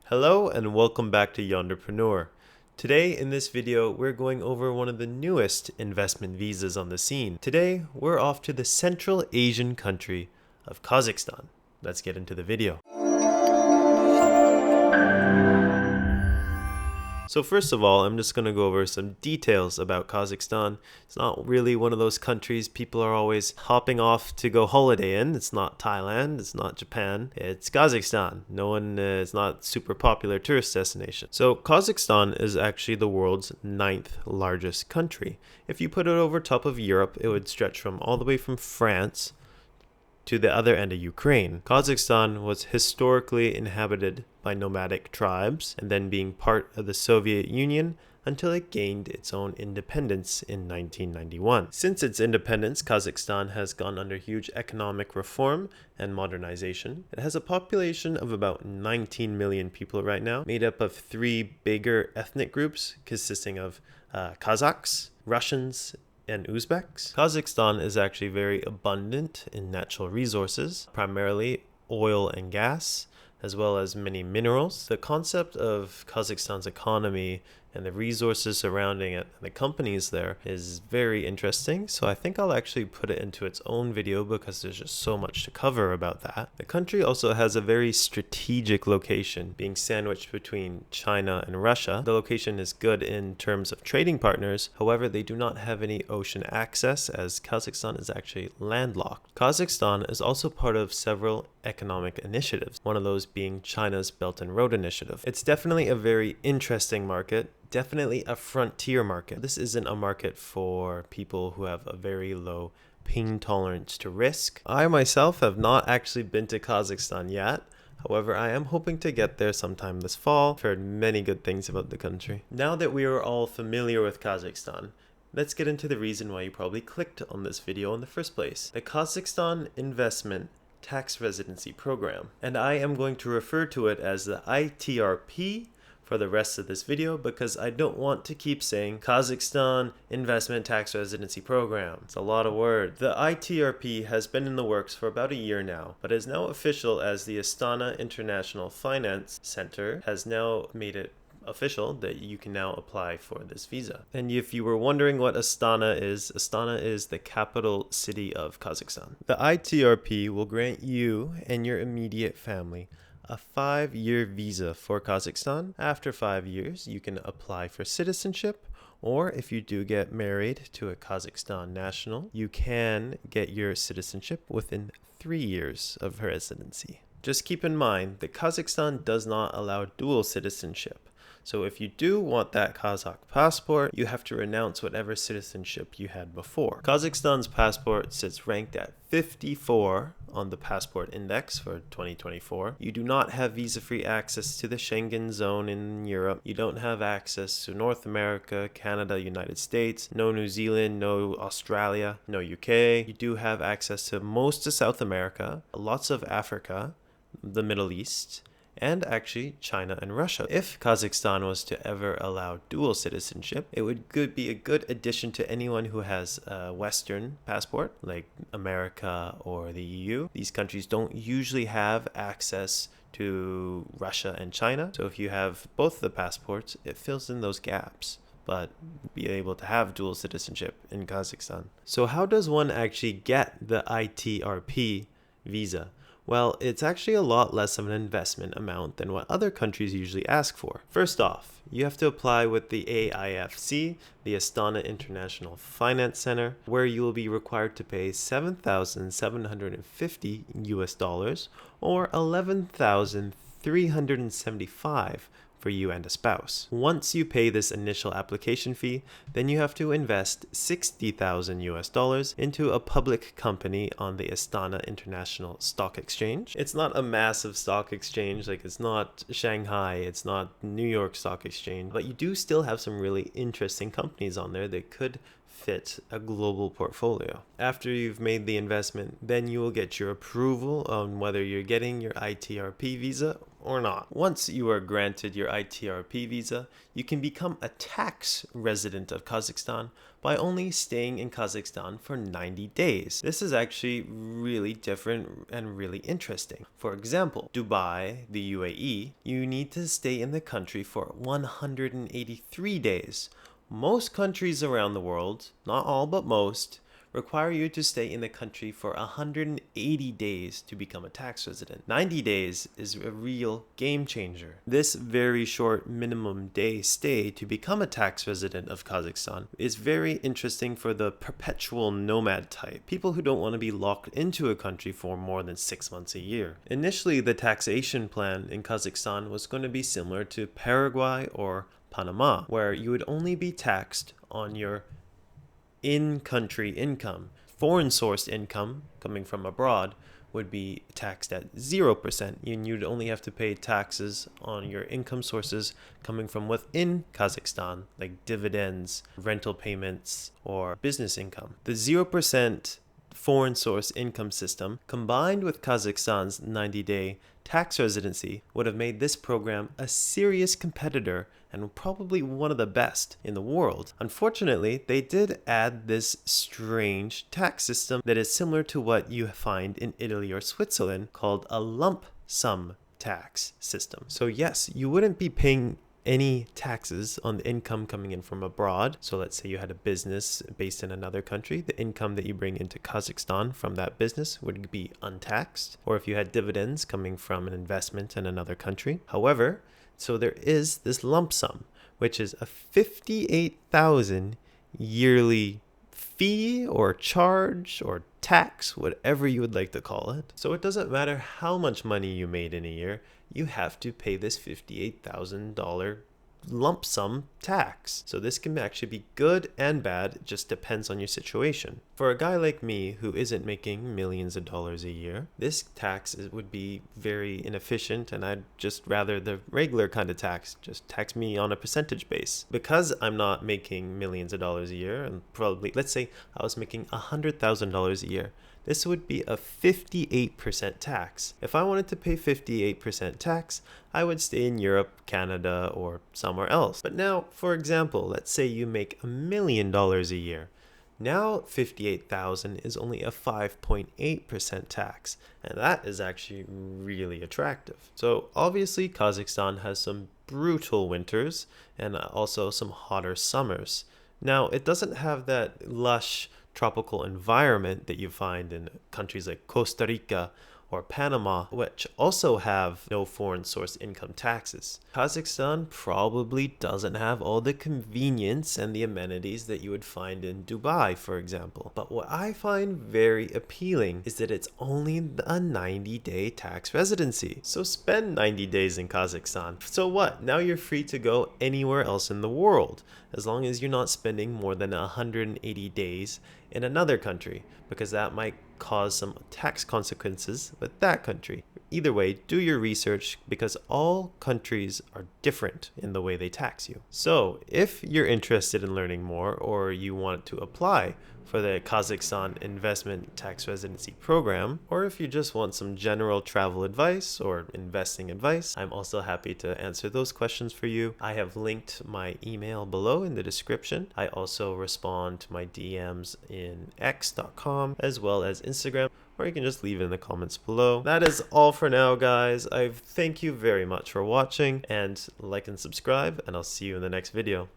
Hello and welcome back to Yonderpreneur. Today in this video we're going over one of the newest investment visas on the scene. Today we're off to the Central Asian country of Kazakhstan. Let's get into the video. So first of all, I'm just going to go over some details about Kazakhstan. It's not really one of those countries people are always hopping off to go holiday in. It's not Thailand, it's not Japan, it's Kazakhstan. It's not super popular tourist destination. So Kazakhstan is actually the world's 9th largest country. If you put it over top of Europe, it would stretch from all the way from France to the other end of Ukraine. Kazakhstan was historically inhabited by nomadic tribes and then being part of the Soviet Union until it gained its own independence in 1991. Since its independence, Kazakhstan has gone under huge economic reform and modernization. It has a population of about 19 million people right now, made up of 3 bigger ethnic groups consisting of Kazakhs, Russians, and Uzbeks. Kazakhstan is actually very abundant in natural resources, primarily oil and gas, as well as many minerals. The concept of Kazakhstan's economy and the resources surrounding it and the companies there is very interesting, so I think I'll actually put it into its own video because there's just so much to cover about that. The country also has a very strategic location, being sandwiched between China and Russia. The location is good in terms of trading partners, however they do not have any ocean access as Kazakhstan is actually landlocked. Kazakhstan is also part of several economic initiatives, one of those being China's Belt and Road Initiative. It's definitely a very interesting market, definitely a frontier market. This isn't a market for people who have a very low pain tolerance to risk. I myself have not actually been to Kazakhstan yet. However, I am hoping to get there sometime this fall. I've heard many good things about the country. Now that we are all familiar with Kazakhstan, let's get into the reason why you probably clicked on this video in the first place. The Kazakhstan Investment Tax Residency Program. And I am going to refer to it as the ITRP for the rest of this video because I don't want to keep saying Kazakhstan Investment Tax Residency Program. It's a lot of words. The ITRP has been in the works for about a year now, but is now official as the Astana International Finance Center has now made it official that you can now apply for this visa. And if you were wondering what Astana is the capital city of Kazakhstan. The ITRP will grant you and your immediate family a 5-year visa for Kazakhstan. After 5 years, you can apply for citizenship, or if you do get married to a Kazakhstan national, you can get your citizenship within 3 years of residency. Just keep in mind that Kazakhstan does not allow dual citizenship. So if you do want that Kazakh passport, you have to renounce whatever citizenship you had before. Kazakhstan's passport sits ranked at 54 on the passport index for 2024. You do not have visa-free access to the Schengen zone in Europe. You don't have access to North America, Canada, United States, no New Zealand, no Australia, no UK. You do have access to most of South America, lots of Africa, the Middle East, and actually China and Russia. If Kazakhstan was to ever allow dual citizenship, it would be a good addition to anyone who has a Western passport, like America or the EU. These countries don't usually have access to Russia and China, so if you have both the passports, it fills in those gaps, but be able to have dual citizenship in Kazakhstan. So how does one actually get the ITRP visa? Well, it's actually a lot less of an investment amount than what other countries usually ask for. First off, you have to apply with the AIFC, the Astana International Finance Center, where you will be required to pay $7,750 or $11,375 for you and a spouse. Once you pay this initial application fee, then you have to invest $60,000 into a public company on the Astana International Stock Exchange. It's not a massive stock exchange, like it's not Shanghai, it's not New York Stock Exchange, but you do still have some really interesting companies on there that could fit a global portfolio. After you've made the investment, then you will get your approval on whether you're getting your ITRP visa or not. Once you are granted your ITRP visa, you can become a tax resident of Kazakhstan by only staying in Kazakhstan for 90 days. This is actually really different and really interesting. For example, Dubai, the UAE, you need to stay in the country for 183 days. Most countries around the world, not all but most, require you to stay in the country for 180 days to become a tax resident. 90 days is a real game changer. This very short minimum day stay to become a tax resident of Kazakhstan is very interesting for the perpetual nomad type, people who don't want to be locked into a country for more than 6 months a year. Initially, the taxation plan in Kazakhstan was going to be similar to Paraguay or Panama, where you would only be taxed on your in-country income. Foreign sourced income coming from abroad would be taxed at 0%, and you'd only have to pay taxes on your income sources coming from within Kazakhstan, like dividends, rental payments, or business income. The 0% foreign source income system, combined with Kazakhstan's 90-day tax residency, would have made this program a serious competitor and probably one of the best in the world. Unfortunately, they did add this strange tax system that is similar to what you find in Italy or Switzerland, called a lump sum tax system. So yes, you wouldn't be paying any taxes on the income coming in from abroad. So let's say you had a business based in another country, the income that you bring into Kazakhstan from that business would be untaxed, or if you had dividends coming from an investment in another country. However, so there is this lump sum, which is a 58,000 yearly fee or charge or tax, whatever you would like to call it. So it doesn't matter how much money you made in a year, you have to pay this $58,000 lump sum tax. So this can actually be good and bad. It just depends on your situation. For a guy like me who isn't making millions of dollars a year, this tax would be very inefficient, and I'd just rather the regular kind of tax, just tax me on a percentage base. Because I'm not making millions of dollars a year, and probably, let's say I was making $100,000 a year, this would be a 58% tax. If I wanted to pay 58% tax, I would stay in Europe, Canada, or somewhere else. But now, for example, let's say you make $1 million a year. Now 58,000 is only a 5.8% tax, and that is actually really attractive. So obviously Kazakhstan has some brutal winters and also some hotter summers. Now it doesn't have that lush tropical environment that you find in countries like Costa Rica or Panama, which also have no foreign source income taxes. Kazakhstan probably doesn't have all the convenience and the amenities that you would find in Dubai, for example. But what I find very appealing is that it's only a 90-day tax residency. So spend 90 days in Kazakhstan. So what? Now you're free to go anywhere else in the world, as long as you're not spending more than 180 days in another country, because that might cause some tax consequences with that country. Either way, do your research, because all countries are different in the way they tax you. So if you're interested in learning more, or you want to apply for the Kazakhstan Investment Tax Residency Program, or if you just want some general travel advice or investing advice, I'm also happy to answer those questions for you. I have linked my email below in the description. I also respond to my DMs in x.com as well as Instagram, or you can just leave it in the comments below. That is all for now, guys. I thank you very much for watching, and like and subscribe, and I'll see you in the next video.